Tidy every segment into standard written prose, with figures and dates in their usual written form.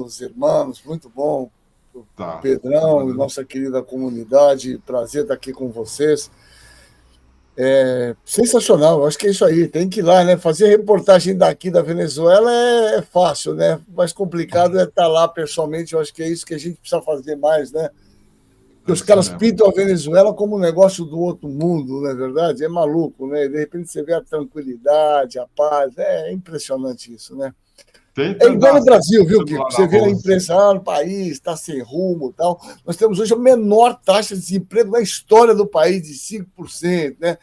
los hermanos, muito bom. Tá. Pedrão e nossa querida comunidade, prazer estar aqui com vocês. Sensacional, eu acho que é isso aí, tem que ir lá, né? Fazer reportagem daqui da Venezuela é fácil, né? Mais complicado é estar lá pessoalmente, eu acho que é isso que a gente precisa fazer mais, né? Porque É os isso caras mesmo. pintam a Venezuela como um negócio do outro mundo, não é verdade? É maluco, né? De repente você vê a tranquilidade, a paz, é impressionante isso, né? É Tenta igual andar no Brasil, viu, lá Kiko? na Você vê a Rússia. imprensa, no país está sem rumo e tal. Nós temos hoje a menor taxa de desemprego na história do país, de 5%, né?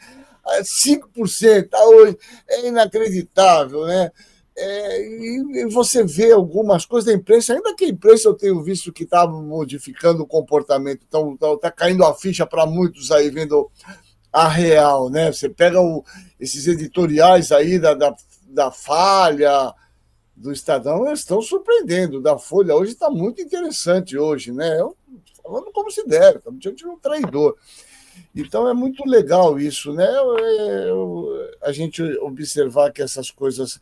5% tá hoje, é inacreditável, né? E você vê algumas coisas da imprensa, ainda que a imprensa eu tenho visto que está modificando o comportamento, então está caindo a ficha para muitos aí, vendo a real, né? Você pega esses editoriais aí da Falha, do Estadão, eles estão surpreendendo. Da Folha hoje está muito interessante hoje, né? Falando como se deve, estamos diante de um traidor. Então é muito legal isso, né? A gente observar que essas coisas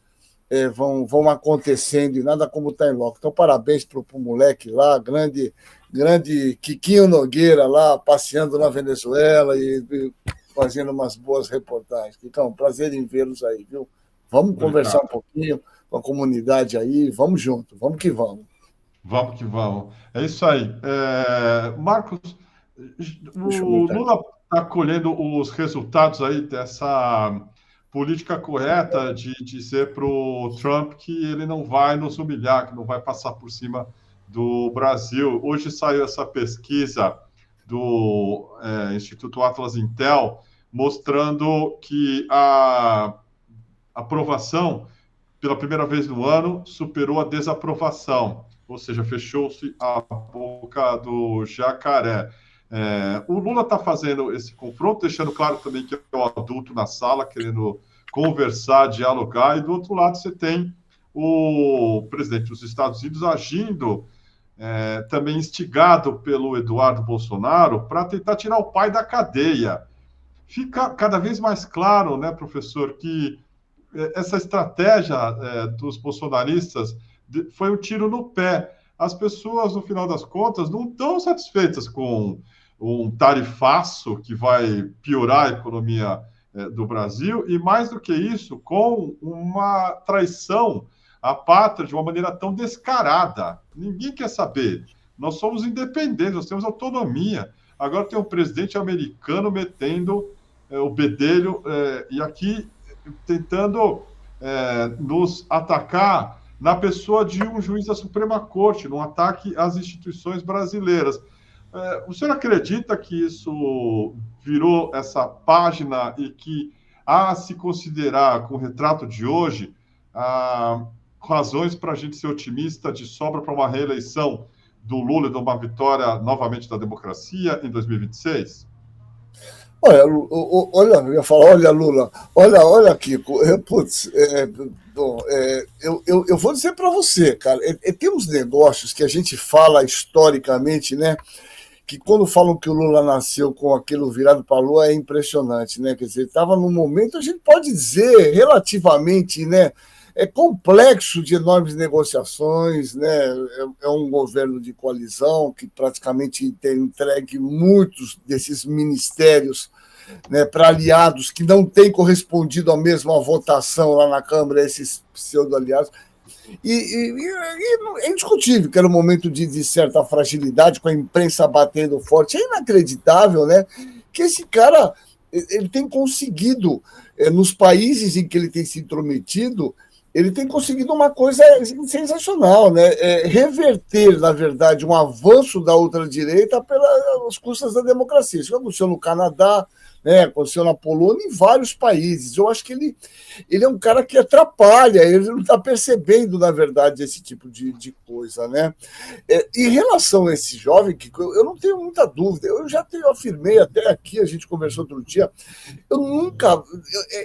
vão acontecendo e nada como está em loco. Então, parabéns para o moleque lá, grande Quiquinho Nogueira lá, passeando na Venezuela e fazendo umas boas reportagens. Então, prazer em vê-los aí, viu? Vamos conversar um Obrigado. pouquinho com a comunidade aí, vamos junto, vamos que vamos. Vamos que vamos. É isso aí. Marcos, Deixa eu o aumentar aqui. Lula está colhendo os resultados aí dessa política correta de dizer para o Trump que ele não vai nos humilhar, que não vai passar por cima do Brasil. Hoje saiu essa pesquisa do Instituto Atlas Intel mostrando que a aprovação pela primeira vez no ano, superou a desaprovação, ou seja, fechou-se a boca do jacaré. O Lula está fazendo esse confronto, deixando claro também que é o adulto na sala, querendo conversar, dialogar, e do outro lado você tem o presidente dos Estados Unidos agindo também instigado pelo Eduardo Bolsonaro para tentar tirar o pai da cadeia. Fica cada vez mais claro, né, professor, que essa estratégia dos bolsonaristas foi um tiro no pé. As pessoas, no final das contas, não estão satisfeitas com um tarifaço que vai piorar a economia do Brasil e, mais do que isso, com uma traição à pátria de uma maneira tão descarada. Ninguém quer saber. Nós somos independentes, nós temos autonomia. Agora tem um presidente americano metendo o bedelho e aqui tentando nos atacar na pessoa de um juiz da Suprema Corte, num ataque às instituições brasileiras. O senhor acredita que isso virou essa página e que, a se considerar com o retrato de hoje, razões para a gente ser otimista de sobra para uma reeleição do Lula e de uma vitória novamente da democracia em 2026? Olha, olha, eu ia falar, olha, Lula, olha, Kiko, putz, bom, eu vou dizer para você, cara, tem uns negócios que a gente fala historicamente, né, que quando falam que o Lula nasceu com aquilo virado para a lua é impressionante, né, quer dizer, estava num momento, a gente pode dizer, relativamente, né, complexo de enormes negociações, né? É um governo de coalizão que praticamente tem entregue muitos desses ministérios, né, para aliados que não têm correspondido à mesma votação lá na Câmara, esses pseudo-aliados. É indiscutível que era um momento de certa fragilidade, com a imprensa batendo forte. É inacreditável, né, que esse cara ele tem conseguido, nos países em que ele tem se intrometido, ele tem conseguido uma coisa sensacional, né? Reverter, na verdade, um avanço da ultradireita pelas custas da democracia. Isso aconteceu no Canadá, né? Aconteceu na Polônia e em vários países. Eu acho que ele é um cara que atrapalha, ele não está percebendo, na verdade, esse tipo de coisa, né? Em relação a esse jovem, que eu não tenho muita dúvida, eu já afirmei até aqui, a gente conversou outro dia, eu nunca.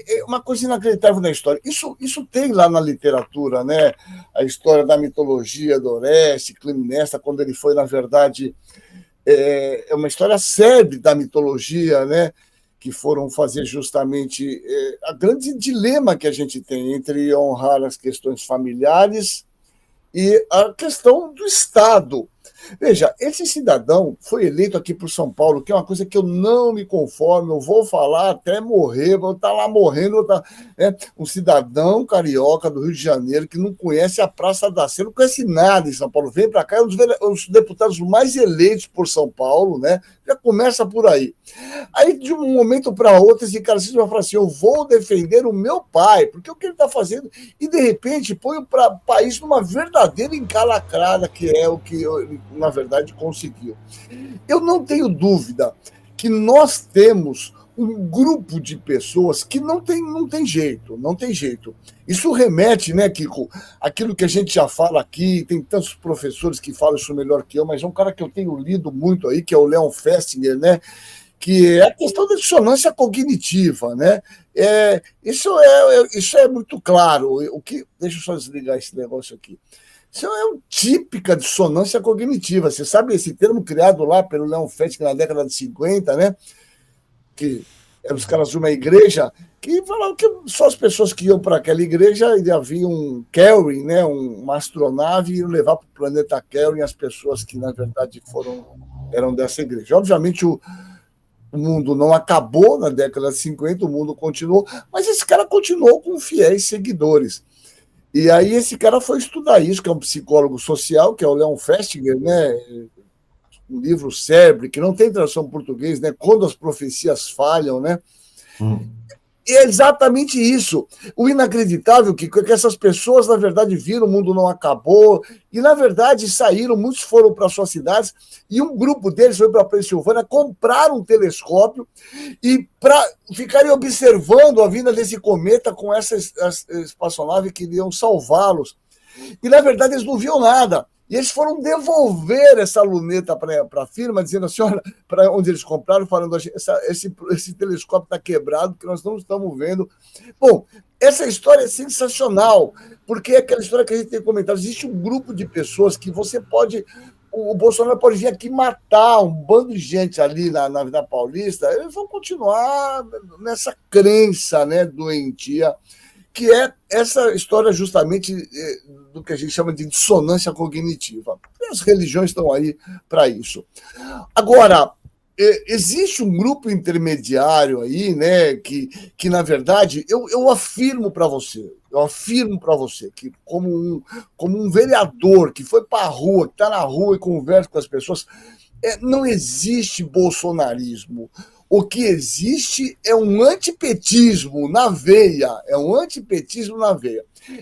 É uma coisa inacreditável na história. Isso tem lá na literatura, né? A história da mitologia do Orestes, Clitemnestra, quando ele foi, na verdade, uma história célebre da mitologia, né? Que foram fazer justamente a grande dilema que a gente tem entre honrar as questões familiares e a questão do Estado. Veja, esse cidadão foi eleito aqui por São Paulo, que é uma coisa que eu não me conformo, eu vou falar até morrer, vou estar lá morrendo, um cidadão carioca do Rio de Janeiro que não conhece a Praça da Sé, não conhece nada em São Paulo, vem para cá, é um dos deputados mais eleitos por São Paulo, né? Já começa por aí. Aí, de um momento para outro, esse cara vai falar assim: eu vou defender o meu pai, porque o que ele está fazendo, e de repente põe o país numa verdadeira encalacrada, que é o que, na verdade, conseguiu. Eu não tenho dúvida que nós temos um grupo de pessoas que não tem jeito, não tem jeito. Isso remete, né, Kiko, aquilo que a gente já fala aqui, tem tantos professores que falam isso melhor que eu, mas é um cara que eu tenho lido muito aí, que é o Leon Festinger, né, que é a questão da dissonância cognitiva, né? Isso é muito claro. Deixa eu só desligar esse negócio aqui. Isso é uma típica dissonância cognitiva. Você sabe esse termo criado lá pelo Leon Festinger na década de 50, né? Que eram os caras de uma igreja que falavam que só as pessoas que iam para aquela igreja havia um Kelvin, né? Uma astronave, e iam levar para o planeta Kelvin as pessoas que, na verdade, eram dessa igreja. Obviamente, o mundo não acabou na década de 50, o mundo continuou, mas esse cara continuou com fiéis seguidores. E aí esse cara foi estudar isso, que é um psicólogo social, que é o Leon Festinger, né? Um livro célebre, que não tem tradução em português, né? Quando as profecias falham, né? E é exatamente isso. O inacreditável que essas pessoas, na verdade, viram o mundo não acabou, e, na verdade, saíram, muitos foram para suas cidades, e um grupo deles foi para a Pensilvânia, compraram um telescópio e para ficarem observando a vinda desse cometa com essa espaçonave que iriam salvá-los. E, na verdade, eles não viam nada. E eles foram devolver essa luneta para a firma, dizendo assim: olha, para onde eles compraram, falando: esse telescópio está quebrado, que nós não estamos vendo. Bom, essa história é sensacional, porque é aquela história que a gente tem comentado. Existe um grupo de pessoas que você pode. O Bolsonaro pode vir aqui matar um bando de gente ali na Avenida Paulista, eles vão continuar nessa crença, né, doentia, que é essa história justamente do que a gente chama de dissonância cognitiva. As religiões estão aí para isso. Agora, existe um grupo intermediário aí, né, que na verdade, eu afirmo para você, que como um vereador que foi para a rua, que está na rua e conversa com as pessoas, não existe bolsonarismo. O que existe é um antipetismo na veia.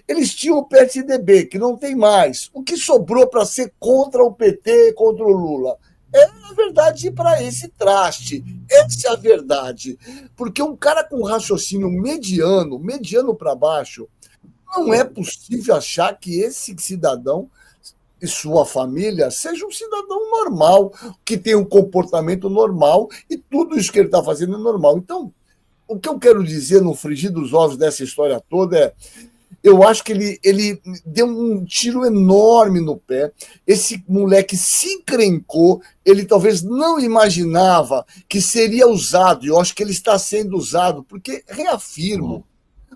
Eles tinham o PSDB, que não tem mais. O que sobrou para ser contra o PT, contra o Lula? É, na verdade, ir para esse traste. Essa é a verdade. Porque um cara com raciocínio mediano para baixo, não é possível achar que esse cidadão e sua família seja um cidadão normal, que tem um comportamento normal, e tudo isso que ele está fazendo é normal. Então, o que eu quero dizer no frigir dos ovos dessa história toda é: eu acho que ele deu um tiro enorme no pé. Esse moleque se encrencou, ele talvez não imaginava que seria usado, e eu acho que ele está sendo usado, porque, reafirmo,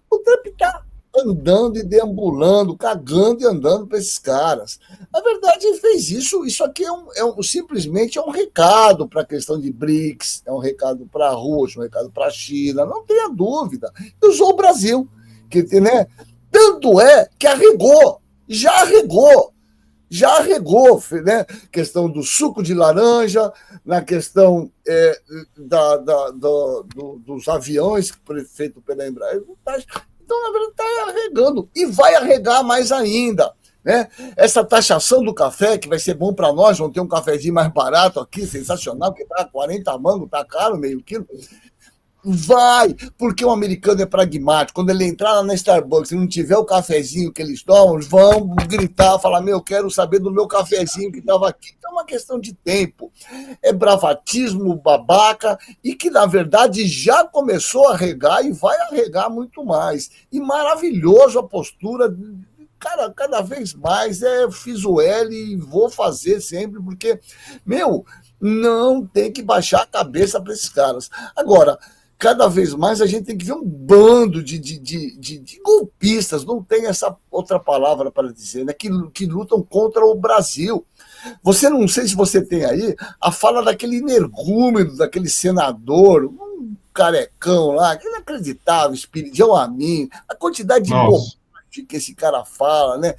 o Trump está andando e deambulando, cagando e andando para esses caras. Na verdade, ele fez isso. Isso aqui simplesmente é um recado para a questão de BRICS, é um recado para a Rússia, um recado para a China, não tenha dúvida. E usou o Brasil, né? Tanto é que já arregou, né? Questão do suco de laranja, na questão dos aviões feitos pela Embraer. Então, na verdade, está arregando. E vai arregar mais ainda. Né? Essa taxação do café, que vai ser bom para nós, vamos ter um cafezinho mais barato aqui, sensacional, que está 40 mangos, está caro, meio quilo. Vai, porque o americano é pragmático. Quando ele entrar lá na Starbucks e não tiver o cafezinho que eles tomam, vão gritar, falar: meu, quero saber do meu cafezinho que estava aqui. Então é uma questão de tempo. É bravatismo babaca e que, na verdade, já começou a arregar e vai arregar muito mais. E maravilhoso a postura. Cara, cada vez mais fiz o L e vou fazer sempre, porque, meu, não tem que baixar a cabeça para esses caras. Agora, cada vez mais a gente tem que ver um bando de golpistas, não tem essa outra palavra para dizer, né, que lutam contra o Brasil. Você não sei se você tem aí a fala daquele energúmeno, daquele senador, um carecão lá, que é inacreditável, Espiridião Amin, a quantidade de bobagem Nossa. que esse cara fala, né?